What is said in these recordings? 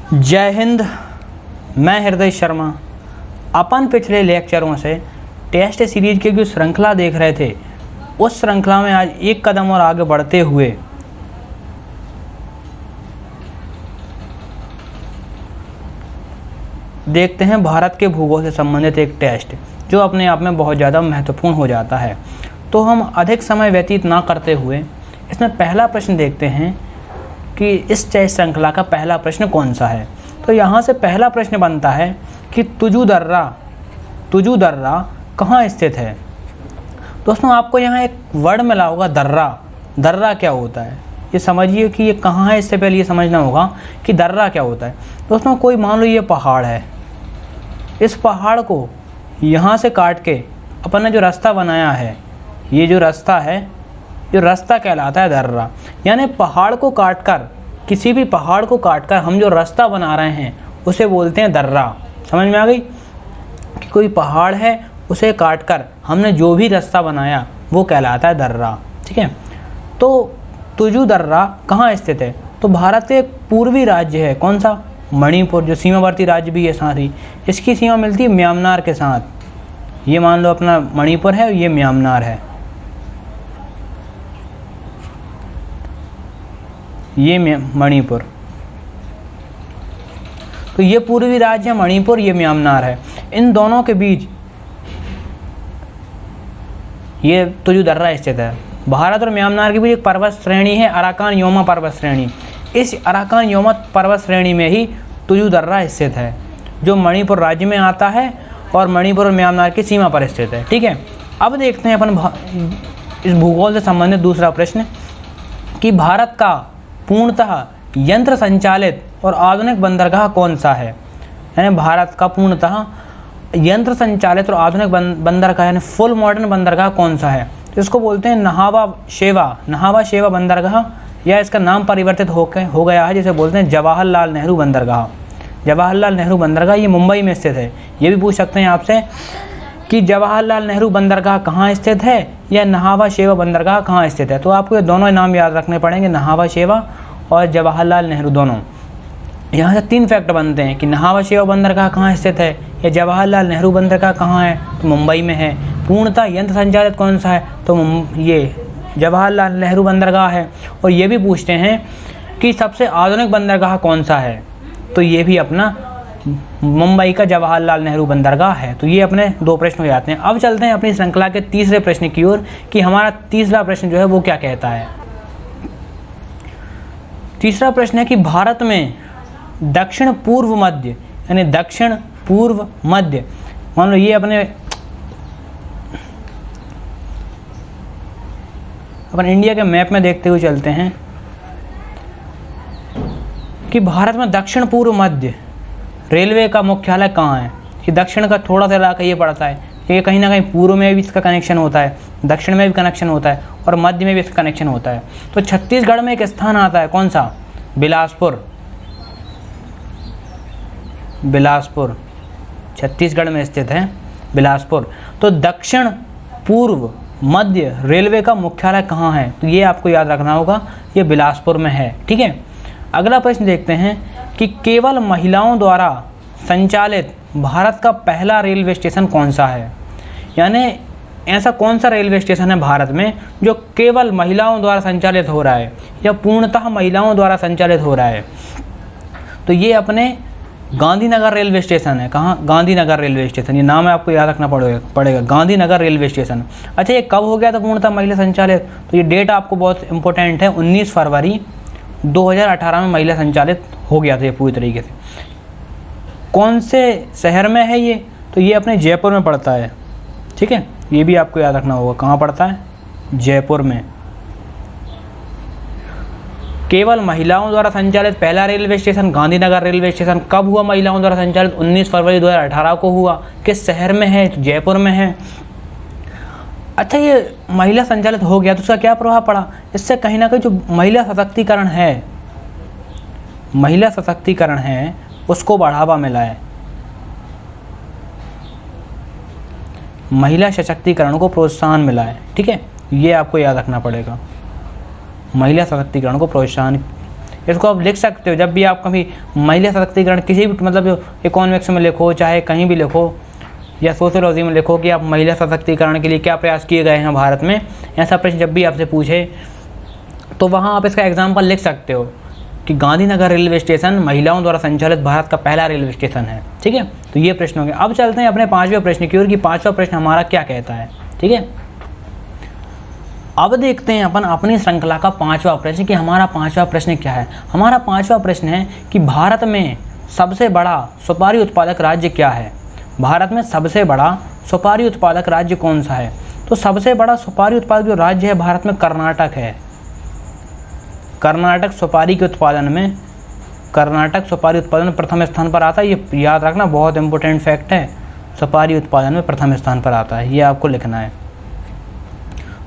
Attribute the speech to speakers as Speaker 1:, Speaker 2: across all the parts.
Speaker 1: जय हिंद। मैं हृदय शर्मा। अपन पिछले लेक्चरों से टेस्ट सीरीज की जो श्रृंखला देख रहे थे, उस श्रृंखला में आज एक कदम और आगे बढ़ते हुए देखते हैं भारत के भूगोल से संबंधित एक टेस्ट जो अपने आप में बहुत ज़्यादा महत्वपूर्ण हो जाता है। तो हम अधिक समय व्यतीत ना करते हुए इसमें पहला प्रश्न देखते हैं कि इस टेस्ट श्रृंखला का पहला प्रश्न कौन सा है। तो यहाँ से पहला प्रश्न बनता है कि तुजु दर्रा कहाँ स्थित है। दोस्तों, आपको यहाँ एक वर्ड मिला होगा दर्रा। दर्रा क्या होता है ये समझिए कि ये कहाँ है। इससे पहले ये समझना होगा कि दर्रा क्या होता है। दोस्तों, कोई मान लो ये पहाड़ है, इस पहाड़ को यहाँ से काट के अपन ने जो रास्ता बनाया है, ये जो रास्ता है, ये रास्ता कहलाता है दर्रा। यानी पहाड़ को काटकर, किसी भी पहाड़ को काटकर हम जो रास्ता बना रहे हैं उसे बोलते हैं दर्रा। समझ में आ गई कि कोई पहाड़ है, उसे काटकर हमने जो भी रास्ता बनाया वो कहलाता है दर्रा। ठीक है। तो तुजु दर्रा कहाँ स्थित है? तो भारत के एक पूर्वी राज्य है। कौन सा? मणिपुर, जो सीमावर्ती राज्य भी है साथ ही। इसकी सीमा मिलती है म्यांमार के साथ। ये मान लो अपना मणिपुर है, ये म्यांमार है। ये मणिपुर, तो ये पूर्वी राज्य है मणिपुर, ये म्यांमार है। इन दोनों के बीच ये तुजु दर्रा स्थित है। भारत और म्यांमार के बीच एक पर्वत श्रेणी है, अराकान योमा पर्वत श्रेणी। इस अराकान योमा पर्वत श्रेणी में ही तुजु दर्रा स्थित है, जो मणिपुर राज्य में आता है और मणिपुर और म्यांमार की सीमा पर स्थित है। ठीक है। अब देखते हैं अपन इस भूगोल से संबंधित दूसरा प्रश्न कि भारत का पूर्णतः यंत्र संचालित और आधुनिक बंदरगाह कौन सा है। यानी भारत का पूर्णतः यंत्र संचालित और आधुनिक बंदरगाह यानी फुल मॉडर्न बंदरगाह कौन सा है? तो इसको बोलते हैं नहावा शेवा बंदरगाह, या इसका नाम परिवर्तित हो गया है, जिसे बोलते हैं जवाहरलाल नेहरू बंदरगाह। जवाहरलाल नेहरू बंदरगाह ये मुंबई में स्थित है। ये भी पूछ सकते हैं आपसे कि जवाहरलाल नेहरू बंदरगाह कहाँ स्थित है या नहावा शेवा बंदरगाह कहाँ स्थित है। तो आपको ये दोनों नाम याद रखने पड़ेंगे, नहावा शेवा और जवाहरलाल नेहरू दोनों। यहाँ से 3 फैक्ट बनते हैं कि नहावा शेवा बंदरगाह कहाँ स्थित है या जवाहरलाल नेहरू बंदरगाह कहाँ है, तो मुंबई में है। पूर्णतः यंत्र संचालित कौन सा है, तो ये जवाहरलाल नेहरू बंदरगाह है। और ये भी पूछते हैं कि सबसे आधुनिक बंदरगाह कौन सा है, तो ये भी अपना मुंबई का जवाहरलाल नेहरू बंदरगाह है। तो ये अपने 2 प्रश्न हो जाते हैं। अब चलते हैं अपनी श्रृंखला के तीसरे प्रश्न की ओर कि हमारा तीसरा प्रश्न जो है वो क्या कहता है। तीसरा प्रश्न है कि भारत में दक्षिण पूर्व मध्य, यानी दक्षिण पूर्व मध्य, मान लो ये अपन इंडिया के मैप में देखते हुए चलते हैं कि भारत में दक्षिण पूर्व मध्य रेलवे का मुख्यालय कहाँ है। कि दक्षिण का थोड़ा सा इलाका ये पड़ता है, ये कहीं ना कहीं पूर्व में भी इसका कनेक्शन होता है, दक्षिण में भी कनेक्शन होता है और मध्य में भी इसका कनेक्शन होता है। तो छत्तीसगढ़ में एक स्थान आता है, कौन सा? बिलासपुर छत्तीसगढ़ में स्थित है, बिलासपुर। तो दक्षिण पूर्व मध्य रेलवे का मुख्यालय कहाँ है, तो ये आपको याद रखना होगा, ये बिलासपुर में है। ठीक है। अगला प्रश्न देखते हैं कि केवल महिलाओं द्वारा संचालित भारत का पहला रेलवे स्टेशन कौन सा है। यानी ऐसा कौन सा रेलवे स्टेशन है भारत में जो केवल महिलाओं द्वारा संचालित हो रहा है या पूर्णतः महिलाओं द्वारा संचालित हो रहा है। तो ये अपने गांधीनगर रेलवे स्टेशन है। कहाँ? गांधीनगर रेलवे स्टेशन, ये नाम है, आपको याद रखना पड़ेगा, गांधीनगर रेलवे स्टेशन। अच्छा, ये कब हो गया था पूर्णतः महिला संचालित? तो ये डेट आपको बहुत इंपॉर्टेंट है, 19 फरवरी 2018 में महिला संचालित हो गया था ये पूरी तरीके से। कौन से शहर में है ये? तो ये अपने जयपुर में पड़ता है। ठीक है, ये भी आपको याद रखना होगा, कहाँ पड़ता है? जयपुर में। केवल महिलाओं द्वारा संचालित पहला railway station Gandhinagar railway station. कब हुआ महिलाओं द्वारा संचालित? 19 फरवरी 2018 को हुआ। किस शहर में है? तो जयपुर में है। अच्छा, ये महिला संचालित हो गया तो उसका क्या प्रभाव पड़ा? इससे कहीं ना कहीं जो महिला सशक्तिकरण है उसको बढ़ावा मिला है। महिला सशक्तिकरण को प्रोत्साहन मिला है। ठीक है, ये आपको याद रखना पड़ेगा। महिला सशक्तिकरण को प्रोत्साहन इसको आप लिख सकते हो जब भी आप कभी महिला सशक्तिकरण किसी भी मतलब इकोनॉमिक्स में लिखो, चाहे कहीं भी लिखो या सोशियोलॉजी में लिखो कि आप महिला सशक्तिकरण के लिए क्या प्रयास किए गए हैं भारत में, ऐसा प्रश्न जब भी आपसे पूछे तो वहाँ आप इसका एग्जाम्पल लिख सकते हो कि गांधीनगर रेलवे स्टेशन महिलाओं द्वारा संचालित भारत का पहला रेलवे स्टेशन है। ठीक है, तो ये प्रश्न हो गया। अब चलते हैं अपने 5वें प्रश्न की ओर कि 5वां प्रश्न हमारा क्या कहता है। ठीक है, अब देखते हैं अपन अपनी श्रृंखला का 5वां प्रश्न कि हमारा 5वां प्रश्न क्या है। हमारा 5वां प्रश्न है कि भारत में सबसे बड़ा सुपारी उत्पादक राज्य क्या है। भारत में सबसे बड़ा सुपारी उत्पादक राज्य कौन सा है? तो सबसे बड़ा सुपारी उत्पादक जो राज्य है भारत में कर्नाटक है। कर्नाटक सुपारी के उत्पादन में, कर्नाटक सुपारी उत्पादन में प्रथम स्थान पर आता है। ये याद रखना, बहुत इंपॉर्टेंट फैक्ट है। सुपारी उत्पादन में प्रथम स्थान पर आता है, ये आपको लिखना है।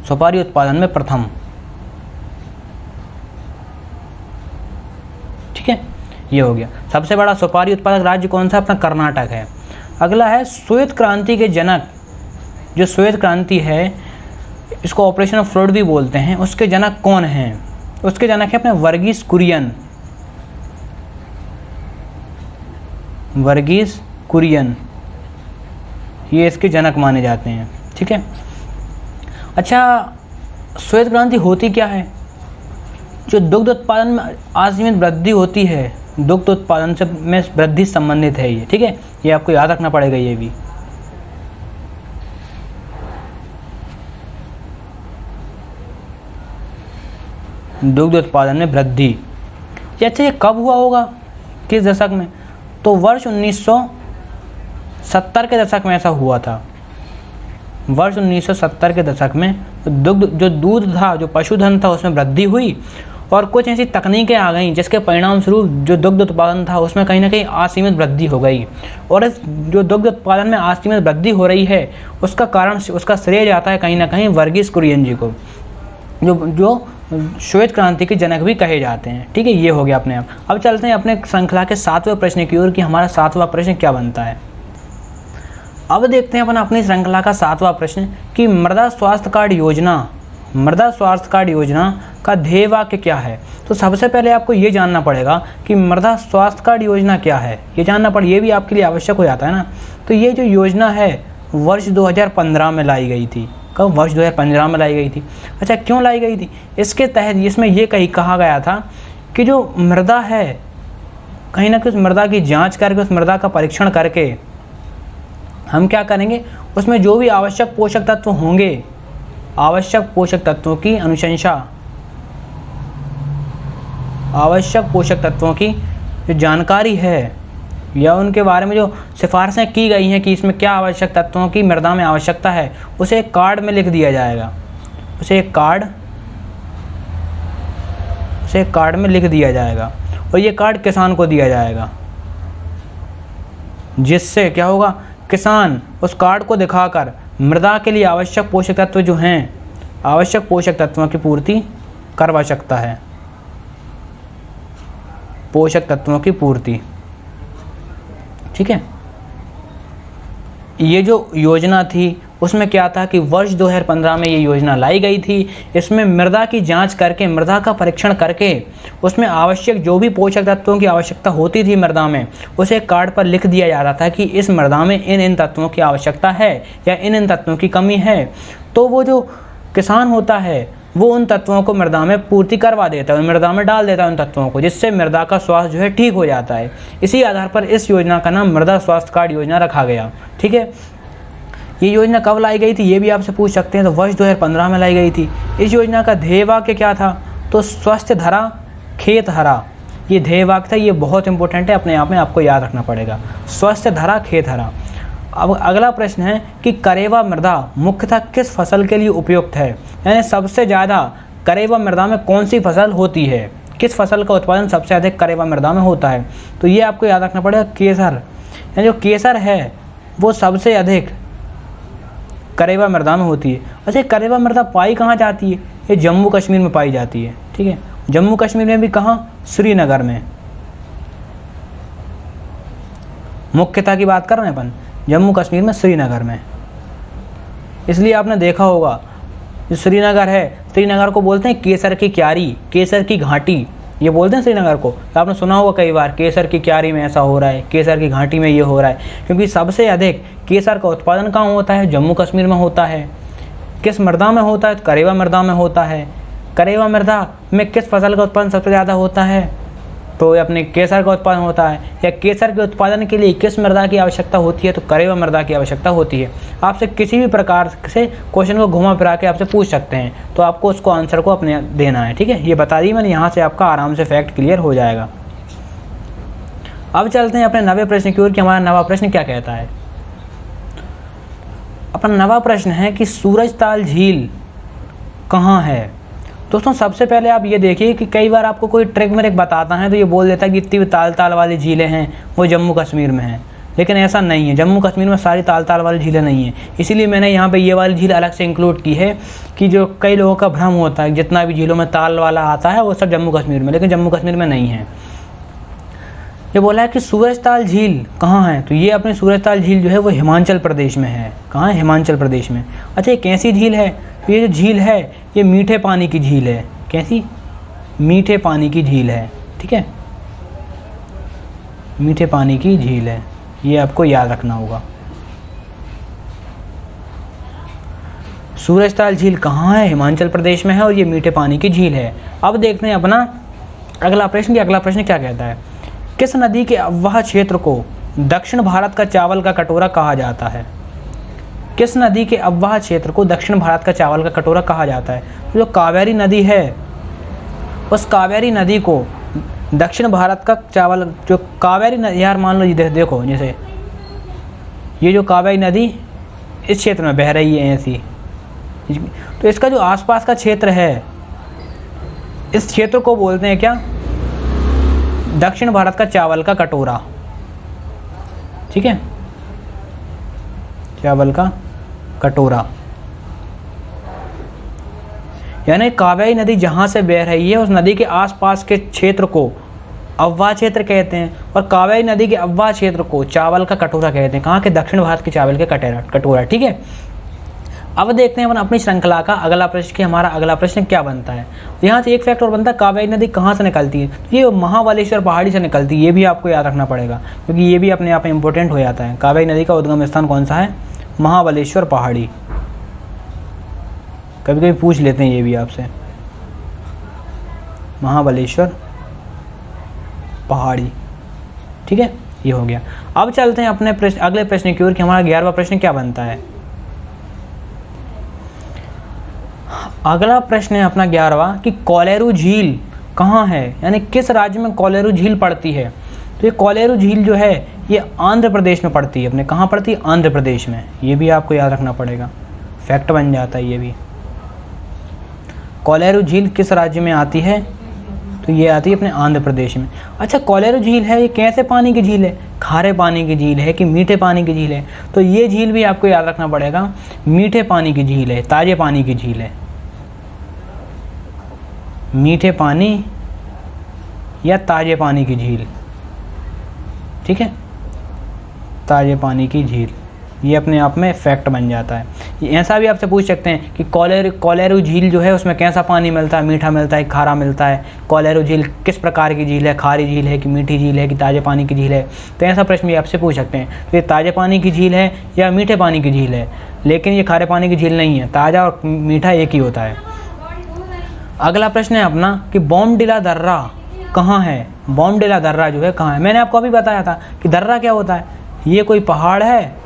Speaker 1: सुपारी उत्पादन में प्रथम। ठीक है, ये हो गया। सबसे बड़ा सुपारी उत्पादक राज्य कौन सा? अपना कर्नाटक है। अगला है श्वेत क्रांति के जनक। जो श्वेत क्रांति है, इसको ऑपरेशन ऑफ फ्लड भी बोलते हैं, उसके जनक कौन हैं? उसके जनक है अपने वर्गीस कुरियन। वर्गीस कुरियन, ये इसके जनक माने जाते हैं। ठीक है, अच्छा, श्वेत क्रांति होती क्या है? जो दुग्ध उत्पादन में असीमित वृद्धि होती है, दुग्ध उत्पादन से में वृद्धि संबंधित है ये। ठीक है, ये आपको याद रखना पड़ेगा। ये भी दुग्ध उत्पादन में वृद्धि। अच्छा, ये कब हुआ होगा, किस दशक में? तो वर्ष 1970 के दशक में ऐसा हुआ था। वर्ष 1970 के दशक में जो दूध था, जो पशुधन था, उसमें वृद्धि हुई और कुछ ऐसी तकनीकें आ गईं जिसके परिणाम स्वरूप जो दुग्ध उत्पादन था उसमें कहीं ना कहीं असीमित वृद्धि हो गई। और इस जो दुग्ध उत्पादन में असीमित वृद्धि हो रही है उसका कारण, उसका श्रेय जाता है कहीं ना कहीं वर्गीस कुरियन जी को, जो श्वेत क्रांति के जनक भी कहे जाते हैं। ठीक है, ये हो गया अपने आप। अब चलते हैं अपने श्रृंखला के 7वें प्रश्न की ओर कि हमारा 7वां प्रश्न क्या बनता है। अब देखते हैं अपन अपनी श्रृंखला का 7वां प्रश्न कि मृदा स्वास्थ्य कार्ड योजना, मृदा स्वास्थ्य कार्ड योजना का ध्येय वाक्य क्या है। तो सबसे पहले आपको ये जानना पड़ेगा कि मृदा स्वास्थ्य कार्ड योजना क्या है, ये जानना पड़े, ये भी आपके लिए आवश्यक हो जाता है ना। तो ये जो योजना है वर्ष 2015 में लाई गई थी। कब? वर्ष 2015 में लाई गई थी। अच्छा, क्यों लाई गई थी? इसके तहत इसमें ये कहा गया था कि जो मृदा है, कहीं ना कहीं उस मृदा की जांच करके, उस मृदा का परीक्षण करके हम क्या करेंगे, उसमें जो भी आवश्यक पोषक तत्व होंगे, आवश्यक पोषक तत्वों की अनुशंसा, आवश्यक पोषक तत्वों की जो जानकारी है या उनके बारे में जो सिफारिशें की गई हैं कि इसमें क्या आवश्यक तत्वों की मृदा में आवश्यकता है, उसे एक कार्ड में लिख दिया जाएगा। उसे एक कार्ड में लिख दिया जाएगा और ये कार्ड किसान को दिया जाएगा, जिससे क्या होगा, किसान उस कार्ड को दिखाकर मृदा के लिए आवश्यक पोषक तत्व जो हैं, आवश्यक पोषक तत्वों की पूर्ति करवा सकता है। पोषक तत्वों की पूर्ति। ठीक है, ये जो योजना थी उसमें क्या था कि वर्ष 2015 में ये योजना लाई गई थी। इसमें मृदा की जांच करके, मृदा का परीक्षण करके उसमें आवश्यक जो भी पोषक तत्वों की आवश्यकता होती थी मृदा में, उसे कार्ड पर लिख दिया जा रहा था कि इस मृदा में इन तत्वों की आवश्यकता है या इन तत्वों की कमी है। तो वो जो किसान होता है वो उन तत्वों को मृदा में पूर्ति करवा देता है, मृदा में डाल देता है उन तत्वों को, जिससे मृदा का स्वास्थ्य जो है ठीक हो जाता है। इसी आधार पर इस योजना का नाम मृदा स्वास्थ्य कार्ड योजना रखा गया। ठीक है, ये योजना कब लाई गई थी ये भी आपसे पूछ सकते हैं। तो वर्ष 2015 में लाई गई थी। इस योजना का ध्येय वाक्य क्या था? तो स्वस्थ धरा खेत हरा, ये ध्येय वाक्य था। ये बहुत इंपॉर्टेंट है, अपने आप में आपको याद रखना पड़ेगा। स्वस्थ धरा खेत हरा। अब अगला प्रश्न है कि करेवा मृदा मुख्यतः किस फसल के लिए उपयुक्त है, यानी सबसे ज़्यादा करेवा मृदा में कौन सी फसल होती है, किस फसल का उत्पादन सबसे अधिक करेवा मृदा में होता है। तो ये आपको याद रखना पड़ेगा, केसर, यानी जो केसर है वो सबसे अधिक करेवा मृदा में होती है। अच्छा, करेवा मृदा पाई कहाँ जाती है? ये जम्मू कश्मीर में पाई जाती है। ठीक है, जम्मू कश्मीर में भी कहाँ? श्रीनगर में। मुख्यता की बात कर रहे हैं अपन, जम्मू कश्मीर में श्रीनगर में। इसलिए आपने देखा होगा जो श्रीनगर है, श्रीनगर को बोलते हैं केसर की क्यारी, केसर की घाटी। ये बोलते हैं श्रीनगर को। तो आपने सुना होगा कई बार केसर की क्यारी में ऐसा हो रहा है, केसर की घाटी में ये हो रहा है, क्योंकि सबसे अधिक केसर का उत्पादन कहाँ होता है? जम्मू कश्मीर में होता है। किस मृदा में होता है? करेवा मृदा में होता है। करेवा मृदा में किस फसल का उत्पादन सबसे ज़्यादा होता है? तो अपने केसर का उत्पादन होता है। या केसर के उत्पादन के लिए किस मृदा की आवश्यकता होती है? तो करेवा मृदा की आवश्यकता होती है। आपसे किसी भी प्रकार से क्वेश्चन को घुमा फिरा के आपसे पूछ सकते हैं, तो आपको उसको आंसर को अपने देना है, ठीक है। ये बता दी मैंने, यहाँ से आपका आराम से फैक्ट क्लियर हो जाएगा। अब चलते हैं अपने नवे प्रश्न की ओर कि हमारा नवा प्रश्न क्या कहता है। अपना नवा प्रश्न है कि सूरजताल झील कहाँ है। दोस्तों सबसे पहले आप ये देखिए कि कई बार आपको कोई ट्रिक में एक बताता है तो ये बोल देता है कि इतनी ताल ताल वाली झीलें हैं वो जम्मू कश्मीर में हैं, लेकिन ऐसा नहीं है। जम्मू कश्मीर में सारी ताल ताल वाली झीलें नहीं हैं। इसीलिए मैंने यहाँ पे ये वाली झील अलग से इंक्लूड की है कि जो कई लोगों का भ्रम होता है जितना भी झीलों में ताल वाला आता है वो सब जम्मू कश्मीर में, लेकिन जम्मू कश्मीर में नहीं है। ये बोला है कि सूरजताल झील कहाँ है, तो ये अपनी सूरजताल झील जो है वो हिमाचल प्रदेश में है। कहाँ है? हिमाचल प्रदेश में। अच्छा, ये कैसी झील है? तो ये जो झील है ये मीठे पानी की झील है। कैसी? मीठे पानी की झील है, ठीक है, मीठे पानी की झील है, ये आपको याद रखना होगा। सूरजताल झील कहाँ है? हिमाचल प्रदेश में है और ये मीठे पानी की झील है। अब देखते हैं अपना अगला प्रश्न कि अगला प्रश्न क्या कहता है। किस नदी के अववाह क्षेत्र को दक्षिण भारत का चावल का कटोरा कहा जाता है? किस नदी के अववाह क्षेत्र को दक्षिण भारत का चावल का कटोरा कहा जाता है? जो कावेरी नदी है, उस कावेरी नदी को दक्षिण भारत का चावल, जो कावेरी नदी, यार मान लो ये देखो, जैसे ये जो कावेरी नदी इस क्षेत्र में बह रही है ऐसी, तो इसका जो आसपास का क्षेत्र है इस क्षेत्र को बोलते हैं क्या? दक्षिण भारत का चावल का कटोरा, ठीक है, चावल का कटोरा। यानी कावेरी नदी जहाँ से बह रही है उस नदी के आसपास के क्षेत्र को अववाह क्षेत्र कहते हैं, और कावेरी नदी के अववाह क्षेत्र को चावल का कटोरा कहते हैं। कहाँ के? दक्षिण भारत के चावल के कटोरा, ठीक है। अब देखते हैं अपन अपनी श्रृंखला का अगला प्रश्न कि हमारा अगला प्रश्न क्या बनता है। यहाँ से एक फैक्ट और बनता है, कावेरी नदी कहाँ से निकलती है? ये महाबलेश्वर पहाड़ी से निकलती है। ये भी आपको याद रखना पड़ेगा क्योंकि ये भी अपने आप में इंपॉर्टेंट हो जाता है। कावेरी नदी का उद्गम स्थान कौन सा है? महाबलेश्वर पहाड़ी। कभी कभी पूछ लेते हैं ये भी आपसे, महाबलेश्वर पहाड़ी, ठीक है, ये हो गया। अब चलते हैं अपने प्रश्न अगले प्रश्न की ओर कि हमारा 11वां प्रश्न क्या बनता है। अगला प्रश्न है अपना 11वां कि कोलेरू झील कहाँ है, यानी किस राज्य में कोलेरू झील पड़ती है। तो ये कोलेरू झील जो है ये आंध्र प्रदेश में पड़ती है। अपने कहाँ पड़ती है? आंध्र प्रदेश में। ये भी आपको याद रखना पड़ेगा, फैक्ट बन जाता है ये भी। कोलेरू झील किस राज्य में आती है? तो ये आती है अपने आंध्र प्रदेश में। अच्छा, कोलेरू झील है ये कैसे पानी की झील है? खारे पानी की झील है कि मीठे पानी की झील है? तो ये झील भी आपको याद रखना पड़ेगा, मीठे पानी की झील है, ताजे पानी की झील है। मीठे पानी या ताजे पानी की झील, ठीक है, ताजे पानी की झील, ये अपने आप में फैक्ट बन जाता है। ऐसा भी आपसे पूछ सकते हैं कि कोलेरू झील जो है उसमें कैसा पानी मिलता है? मीठा मिलता है, खारा मिलता है? कोलेरू झील किस प्रकार की झील है? खारी झील है कि मीठी झील है कि ताजे पानी की झील है? तो ऐसा प्रश्न भी आपसे पूछ सकते हैं। तो ये ताजे पानी की झील है या मीठे पानी की झील है, लेकिन ये खारे पानी की झील नहीं है। ताज़ा और मीठा एक ही होता है। अगला प्रश्न है अपना कि बॉमडिला दर्रा कहाँ है। बॉमडिला दर्रा जो है कहाँ है? मैंने आपको अभी बताया था कि दर्रा क्या होता है। ये कोई पहाड़ है,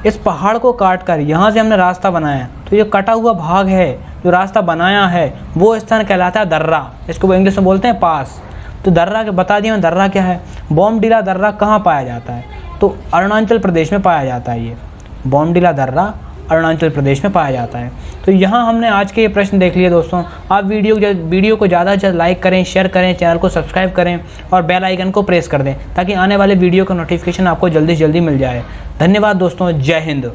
Speaker 1: इस पहाड़ को काट कर यहाँ से हमने रास्ता बनाया, तो ये कटा हुआ भाग है जो रास्ता बनाया है वो स्थान कहलाता है दर्रा। इसको इंग्लिश में बोलते हैं पास। तो दर्रा के बता दिया दर्रा क्या है। बॉमडिला दर्रा कहाँ पाया जाता है? तो अरुणाचल प्रदेश में पाया जाता है। ये बॉमडिला दर्रा अरुणाचल प्रदेश में पाया जाता है। तो यहाँ हमने आज के ये प्रश्न देख लिए दोस्तों। आप वीडियो को ज़्यादा से ज़्यादा लाइक करें, शेयर करें, चैनल को सब्सक्राइब करें और बेल आइकन को प्रेस कर दें ताकि आने वाले वीडियो का नोटिफिकेशन आपको जल्दी से जल्दी मिल जाए। धन्यवाद दोस्तों, जय हिंद।